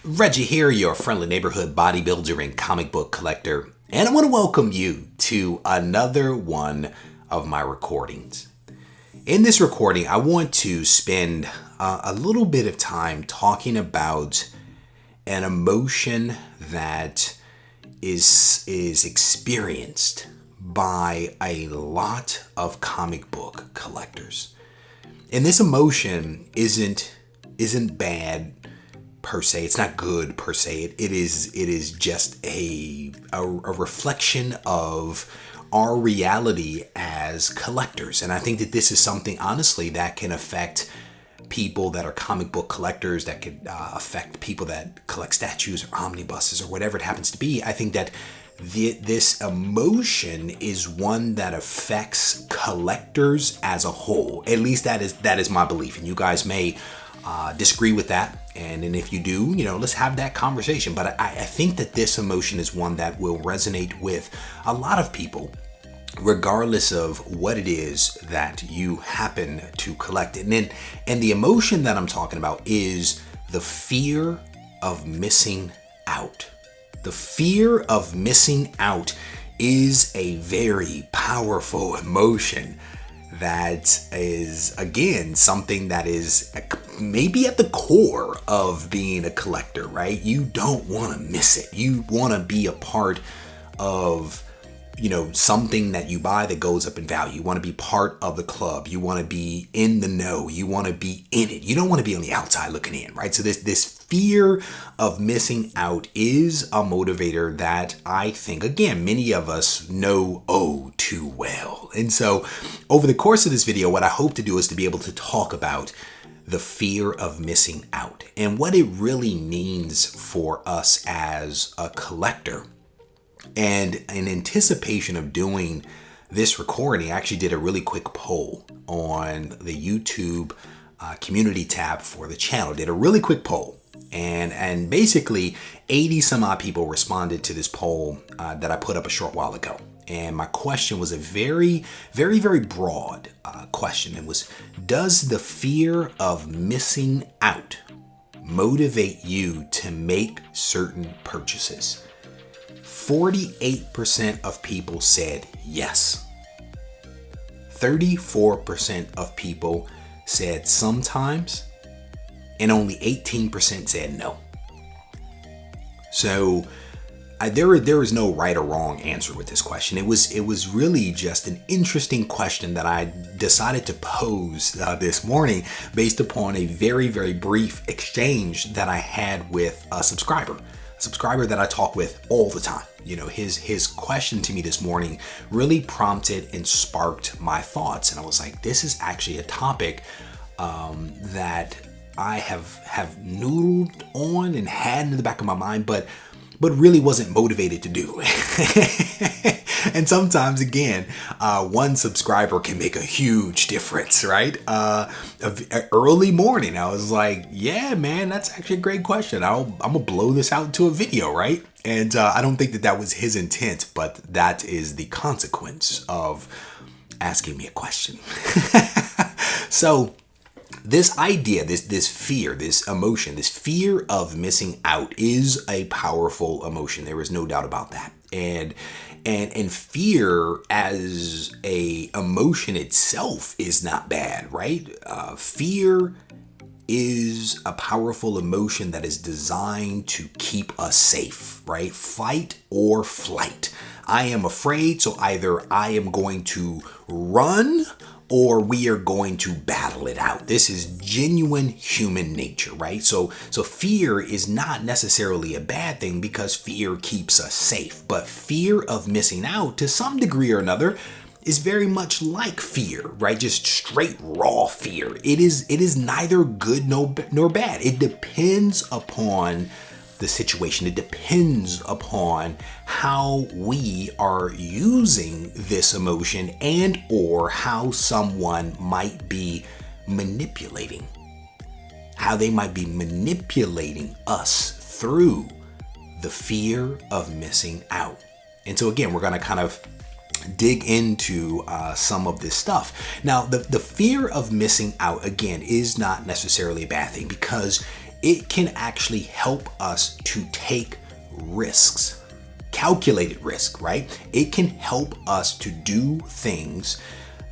Reggie here, your friendly neighborhood bodybuilder and comic book collector, and I want to welcome you to another one of my recordings. In this recording, I want to spend a little bit of time talking about an emotion that is experienced by a lot of comic book collectors. And this emotion isn't bad per se. It's not good per se. It is just a reflection of our reality as collectors. And I think that this is something, honestly, that can affect people that are comic book collectors, that could affect people that collect statues or omnibuses or whatever it happens to be. I think that this emotion is one that affects collectors as a whole. At least that is my belief. And you guys may disagree with that. And if you do, let's have that conversation. But I think that this emotion is one that will resonate with a lot of people, regardless of what it is that you happen to collect. And the emotion that I'm talking about is the fear of missing out. The fear of missing out is a very powerful emotion that is, again, something that is maybe at the core of being a collector, right? You don't want to miss it. You want to be a part of, something that you buy that goes up in value. You want to be part of the club. You want to be in the know. You want to be in it. You don't want to be on the outside looking in, right? So this fear of missing out is a motivator that I think, again, many of us know too well. And so over the course of this video, what I hope to do is to be able to talk about the fear of missing out and what it really means for us as a collector. And in anticipation of doing this recording, I actually did a really quick poll on the YouTube community tab for the channel. Did a really quick poll. And basically 80 some odd people responded to this poll that I put up a short while ago. And my question was a very, very, very broad question. It was, does the fear of missing out motivate you to make certain purchases? 48% of people said yes. 34% of people said sometimes, and only 18% said no. So there is no right or wrong answer with this question. It was really just an interesting question that I decided to pose this morning based upon a very, very brief exchange that I had with a subscriber that I talk with all the time. His question to me this morning really prompted and sparked my thoughts. And I was like, this is actually a topic that I have noodled on and had in the back of my mind, but really wasn't motivated to do. And sometimes, again, one subscriber can make a huge difference, right? Early morning, I was like, yeah, man, that's actually a great question. I'm going to blow this out into a video, right? And I don't think that was his intent, but that is the consequence of asking me a question. So this idea, this fear, this emotion, this fear of missing out is a powerful emotion. There is no doubt about that. And fear as a emotion itself is not bad, right? Fear is a powerful emotion that is designed to keep us safe, right? Fight or flight. I am afraid, so either I am going to run or we are going to battle it out. This is genuine human nature, right? So fear is not necessarily a bad thing because fear keeps us safe. But fear of missing out, to some degree or another, is very much like fear, right? Just straight raw fear. It is neither good nor bad. It depends upon the situation. It depends upon how we are using this emotion and or how someone might be manipulating. How they might be manipulating us through the fear of missing out. And so again, we're going to kind of dig into some of this stuff. Now, the fear of missing out, again, is not necessarily a bad thing because it can actually help us to take risks, calculated risk, right? It can help us to do things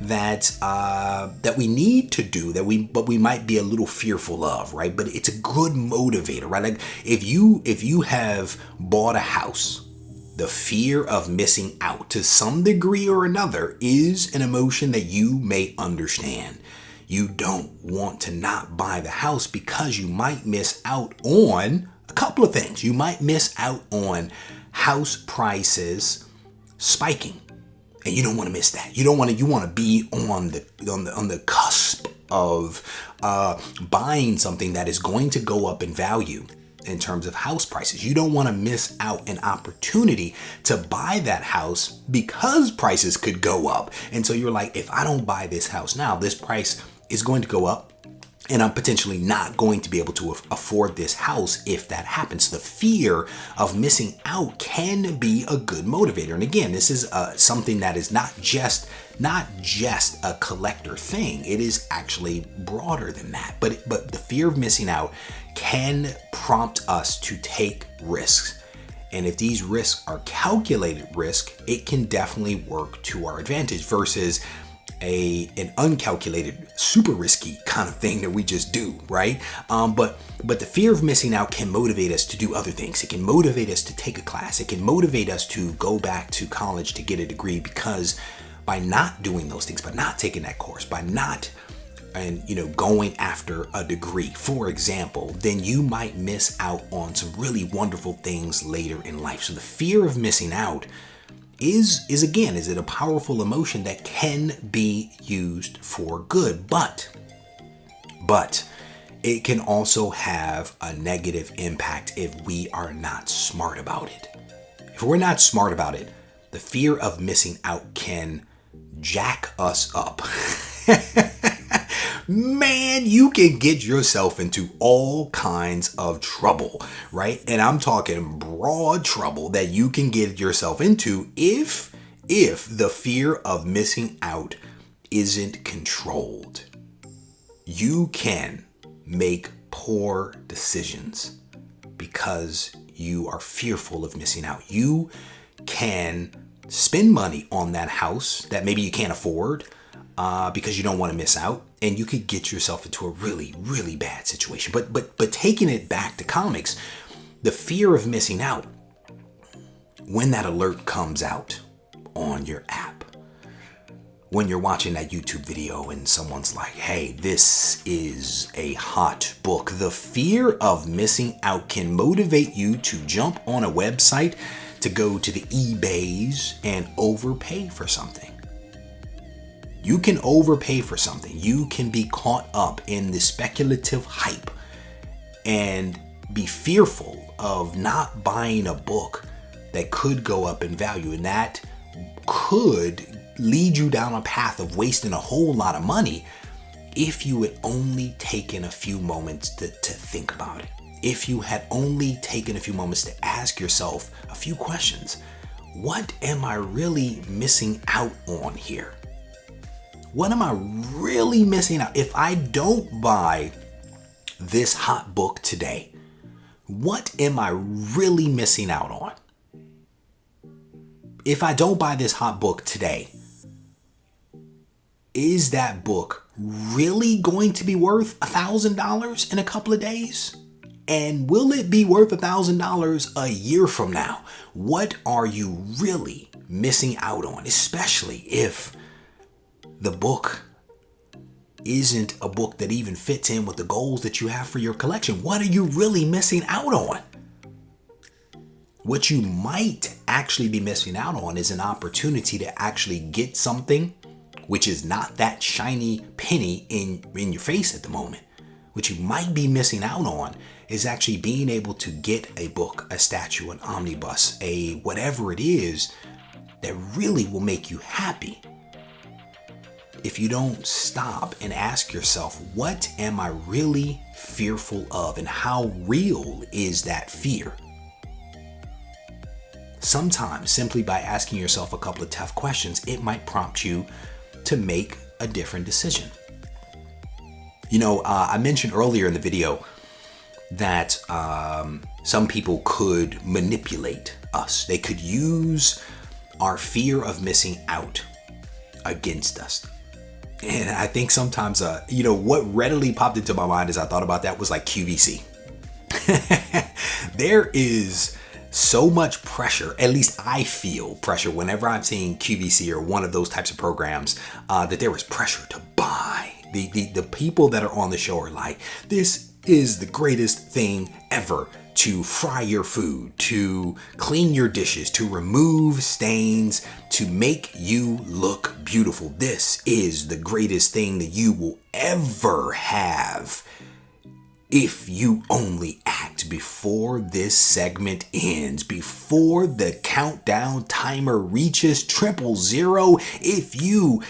that we need to do, but we might be a little fearful of, right? But it's a good motivator, right? Like if you have bought a house, the fear of missing out to some degree or another is an emotion that you may understand. You don't want to not buy the house because you might miss out on a couple of things. You might miss out on house prices spiking. And you don't want to miss that. You want to be on the cusp of buying something that is going to go up in value in terms of house prices. You don't want to miss out an opportunity to buy that house because prices could go up. And so you're like, if I don't buy this house now, this price is going to go up and I'm potentially not going to be able to afford this house if that happens. The fear of missing out can be a good motivator. And again, this is something that is not just a collector thing. It is actually broader than that. But the fear of missing out can prompt us to take risks. And if these risks are calculated risk, it can definitely work to our advantage versus an uncalculated, super risky kind of thing that we just do, right? But the fear of missing out can motivate us to do other things. It can motivate us to take a class. It can motivate us to go back to college to get a degree, because by not doing those things, by not taking that course, by not going after a degree, for example, then you might miss out on some really wonderful things later in life. So the fear of missing out is it a powerful emotion that can be used for good, but it can also have a negative impact if we are not smart about it. If we're not smart about it, the fear of missing out can jack us up. Man, you can get yourself into all kinds of trouble, right? And I'm talking broad trouble that you can get yourself into if the fear of missing out isn't controlled. You can make poor decisions because you are fearful of missing out. You can spend money on that house that maybe you can't afford because you don't want to miss out, and you could get yourself into a really, really bad situation. But taking it back to comics, the fear of missing out, when that alert comes out on your app, when you're watching that YouTube video and someone's like, hey, this is a hot book, the fear of missing out can motivate you to jump on a website, to go to the eBays and overpay for something. You can overpay for something. You can be caught up in the speculative hype and be fearful of not buying a book that could go up in value, and that could lead you down a path of wasting a whole lot of money if you had only taken a few moments to think about it. If you had only taken a few moments to ask yourself a few questions. What am I really missing out on here? What am I really missing out? If I don't buy this hot book today, what am I really missing out on? If I don't buy this hot book today, is that book really going to be worth $1,000 in a couple of days? And will it be worth $1,000 a year from now? What are you really missing out on? Especially if the book isn't a book that even fits in with the goals that you have for your collection. What are you really missing out on? What you might actually be missing out on is an opportunity to actually get something which is not that shiny penny in your face at the moment. What you might be missing out on is actually being able to get a book, a statue, an omnibus, a whatever it is that really will make you happy. If you don't stop and ask yourself, what am I really fearful of, and how real is that fear? Sometimes, simply by asking yourself a couple of tough questions, it might prompt you to make a different decision. I mentioned earlier in the video that some people could manipulate us. They could use our fear of missing out against us. And I think sometimes, what readily popped into my mind as I thought about that was like QVC. There is so much pressure, at least I feel pressure whenever I'm seeing QVC or one of those types of programs, that there is pressure to buy. The people that are on the show are like, this is the greatest thing ever, to fry your food, to clean your dishes, to remove stains, to make you look beautiful. This is the greatest thing that you will ever have. If you only act before this segment ends, before the countdown timer reaches 000, if you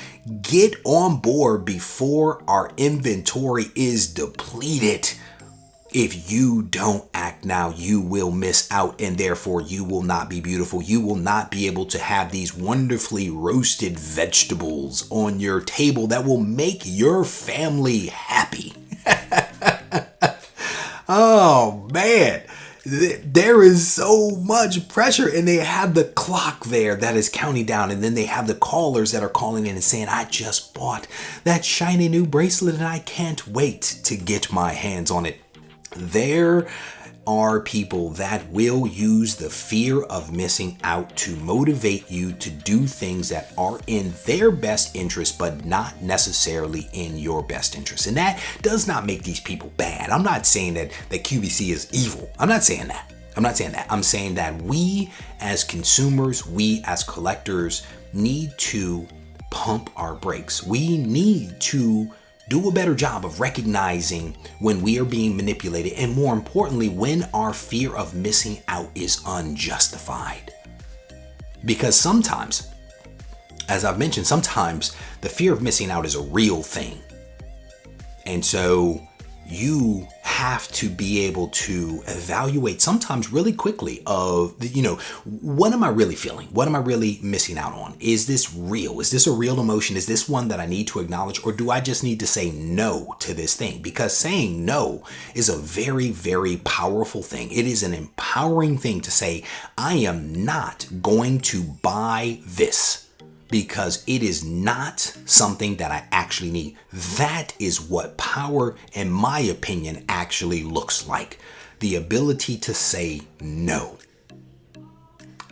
get on board before our inventory is depleted, if you don't act now, you will miss out, and therefore you will not be beautiful. You will not be able to have these wonderfully roasted vegetables on your table that will make your family happy. Oh man, there is so much pressure, and they have the clock there that is counting down, and then they have the callers that are calling in and saying, I just bought that shiny new bracelet and I can't wait to get my hands on it. There are people that will use the fear of missing out to motivate you to do things that are in their best interest, but not necessarily in your best interest. And that does not make these people bad. I'm not saying that QVC is evil. I'm not saying that. I'm saying that we as consumers, we as collectors need to pump our brakes. We need to do a better job of recognizing when we are being manipulated, and more importantly, when our fear of missing out is unjustified. Because sometimes, as I've mentioned, sometimes the fear of missing out is a real thing. And so you have to be able to evaluate sometimes really quickly of, what am I really feeling? What am I really missing out on? Is this real? Is this a real emotion? Is this one that I need to acknowledge? Or do I just need to say no to this thing? Because saying no is a very, very powerful thing. It is an empowering thing to say, I am not going to buy this, because it is not something that I actually need. That is what power, in my opinion, actually looks like. The ability to say no.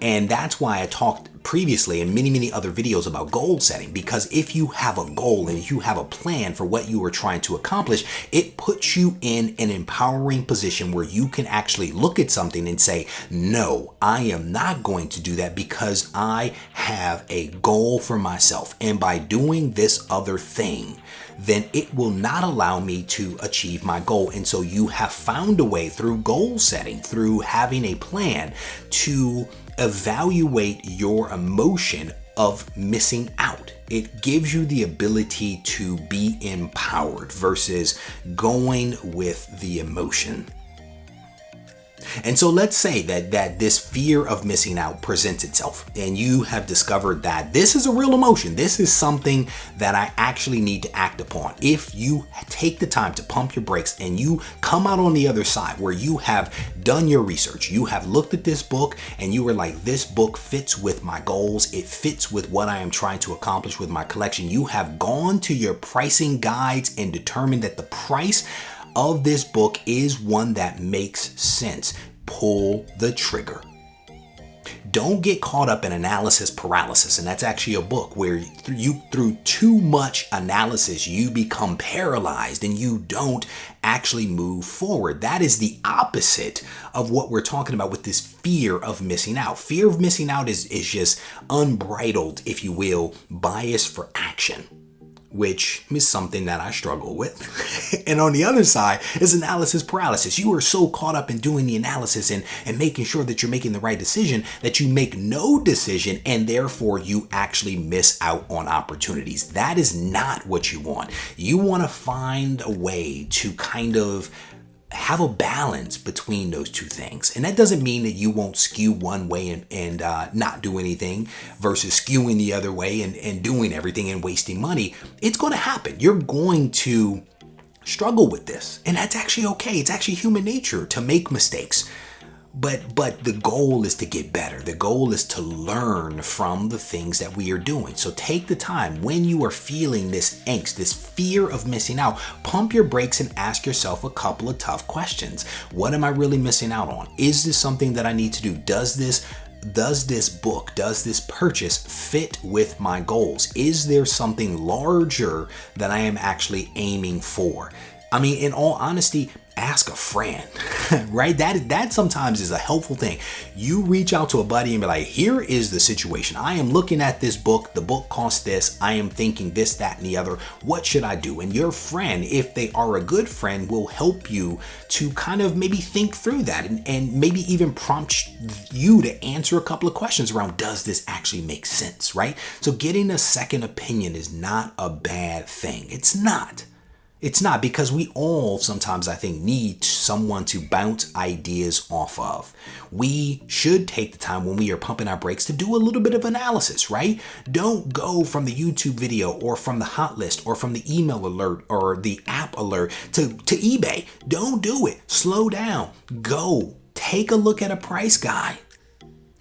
And that's why I talked previously in many, many other videos about goal setting, because if you have a goal and you have a plan for what you are trying to accomplish, it puts you in an empowering position where you can actually look at something and say, no, I am not going to do that because I have a goal for myself. And by doing this other thing, then it will not allow me to achieve my goal. And so you have found a way through goal setting, through having a plan, to evaluate your emotion of missing out. It gives you the ability to be empowered versus going with the emotion. And so let's say that this fear of missing out presents itself, and you have discovered that this is a real emotion. This is something that I actually need to act upon. If you take the time to pump your brakes and you come out on the other side where you have done your research, you have looked at this book and you were like, this book fits with my goals. It fits with what I am trying to accomplish with my collection. You have gone to your pricing guides and determined that the price of this book is one that makes sense. Pull the trigger. Don't get caught up in analysis paralysis. And that's actually a book where through too much analysis, you become paralyzed and you don't actually move forward. That is the opposite of what we're talking about with this fear of missing out. Fear of missing out is just unbridled, if you will, bias for action, which is something that I struggle with. And on the other side is analysis paralysis. You are so caught up in doing the analysis and making sure that you're making the right decision that you make no decision, and therefore you actually miss out on opportunities. That is not what you want. You want to find a way to kind of have a balance between those two things. And that doesn't mean that you won't skew one way and not do anything versus skewing the other way and doing everything and wasting money. It's going to happen. You're going to struggle with this. And that's actually okay. It's actually human nature to make mistakes. But the goal is to get better. The goal is to learn from the things that we are doing. So take the time when you are feeling this angst, this fear of missing out, pump your brakes and ask yourself a couple of tough questions. What am I really missing out on? Is this something that I need to do? Does this book, does this purchase fit with my goals? Is there something larger that I am actually aiming for? I mean, in all honesty, ask a friend, right? That sometimes is a helpful thing. You reach out to a buddy and be like, here is the situation. I am looking at this book. The book costs this. I am thinking this, that, and the other. What should I do? And your friend, if they are a good friend, will help you to kind of maybe think through that and maybe even prompt you to answer a couple of questions around, does this actually make sense, right? So getting a second opinion is not a bad thing. It's not. It's not, because we all sometimes, I think, need someone to bounce ideas off of. We should take the time when we are pumping our brakes to do a little bit of analysis, right? Don't go from the YouTube video or from the hot list or from the email alert or the app alert to eBay. Don't do it. Slow down. Go. Take a look at a price guide.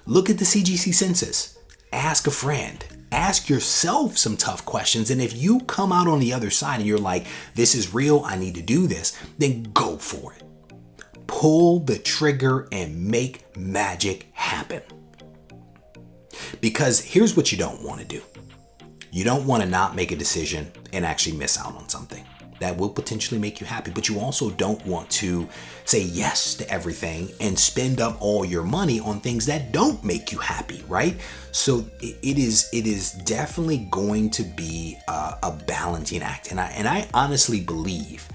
Look at the CGC census. Ask a friend. Ask yourself some tough questions. And if you come out on the other side and you're like, this is real, I need to do this, then go for it. Pull the trigger and make magic happen. Because here's what you don't want to do. You don't want to not make a decision and actually miss out on something that will potentially make you happy. But you also don't want to say yes to everything and spend up all your money on things that don't make you happy, right? So it is definitely going to be a balancing act. And I honestly believe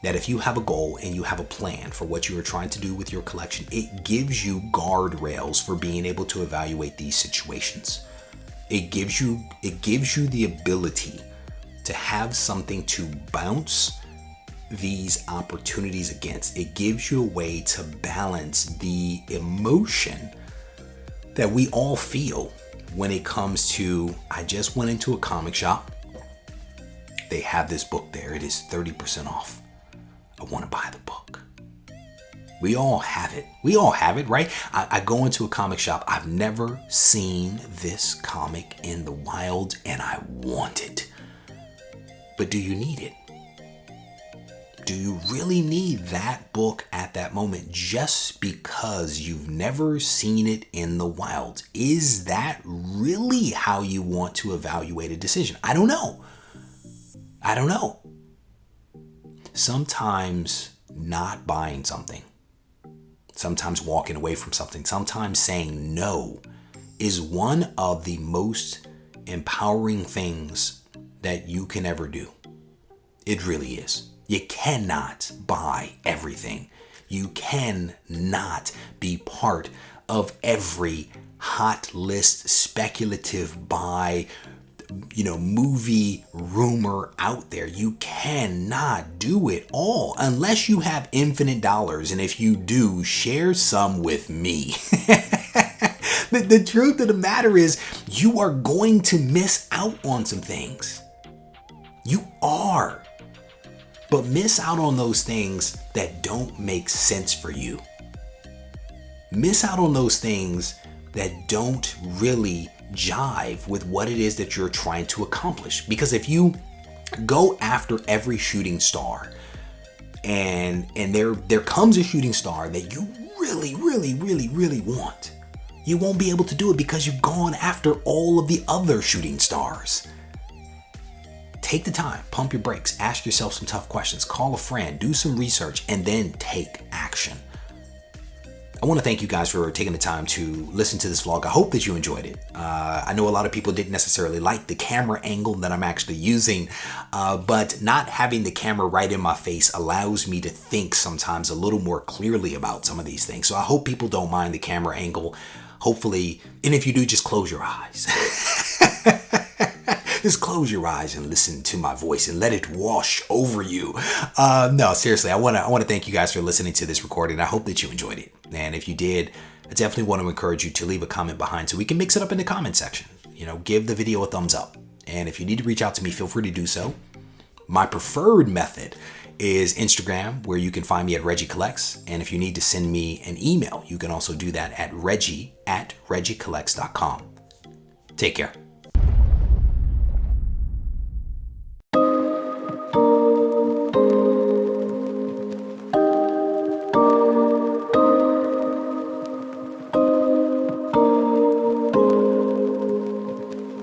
that if you have a goal and you have a plan for what you are trying to do with your collection, it gives you guardrails for being able to evaluate these situations. It gives you the ability to have something to bounce these opportunities against. It gives you a way to balance the emotion that we all feel when it comes to, I just went into a comic shop. They have this book there. It is 30% off. I want to buy the book. We all have it. We all have it, right? I go into a comic shop. I've never seen this comic in the wild and I want it. But do you need it? Do you really need that book at that moment just because you've never seen it in the wild? Is that really how you want to evaluate a decision? I don't know. Sometimes not buying something, sometimes walking away from something, sometimes saying no is one of the most empowering things that you can ever do. It really is. You cannot buy everything. You cannot be part of every hot list speculative buy, movie rumor out there. You cannot do it all unless you have infinite dollars. And if you do, share some with me. The truth of the matter is, you are going to miss out on some things. You are. But miss out on those things that don't make sense for you. Miss out on those things that don't really jive with what it is that you're trying to accomplish. Because if you go after every shooting star and there comes a shooting star that you really, really, really, really want, you won't be able to do it because you've gone after all of the other shooting stars. Take the time, pump your brakes, ask yourself some tough questions, call a friend, do some research, and then take action. I want to thank you guys for taking the time to listen to this vlog. I hope that you enjoyed it. I know a lot of people didn't necessarily like the camera angle that I'm actually using, but not having the camera right in my face allows me to think sometimes a little more clearly about some of these things. So I hope people don't mind the camera angle. Hopefully, and if you do, just close your eyes. Just close your eyes and listen to my voice and let it wash over you. No, seriously, I want to thank you guys for listening to this recording. I hope that you enjoyed it. And if you did, I definitely want to encourage you to leave a comment behind so we can mix it up in the comment section. Give the video a thumbs up. And if you need to reach out to me, feel free to do so. My preferred method is Instagram, where you can find me at Regie Collects. And if you need to send me an email, you can also do that at reggie@regiecollects.com. Take care.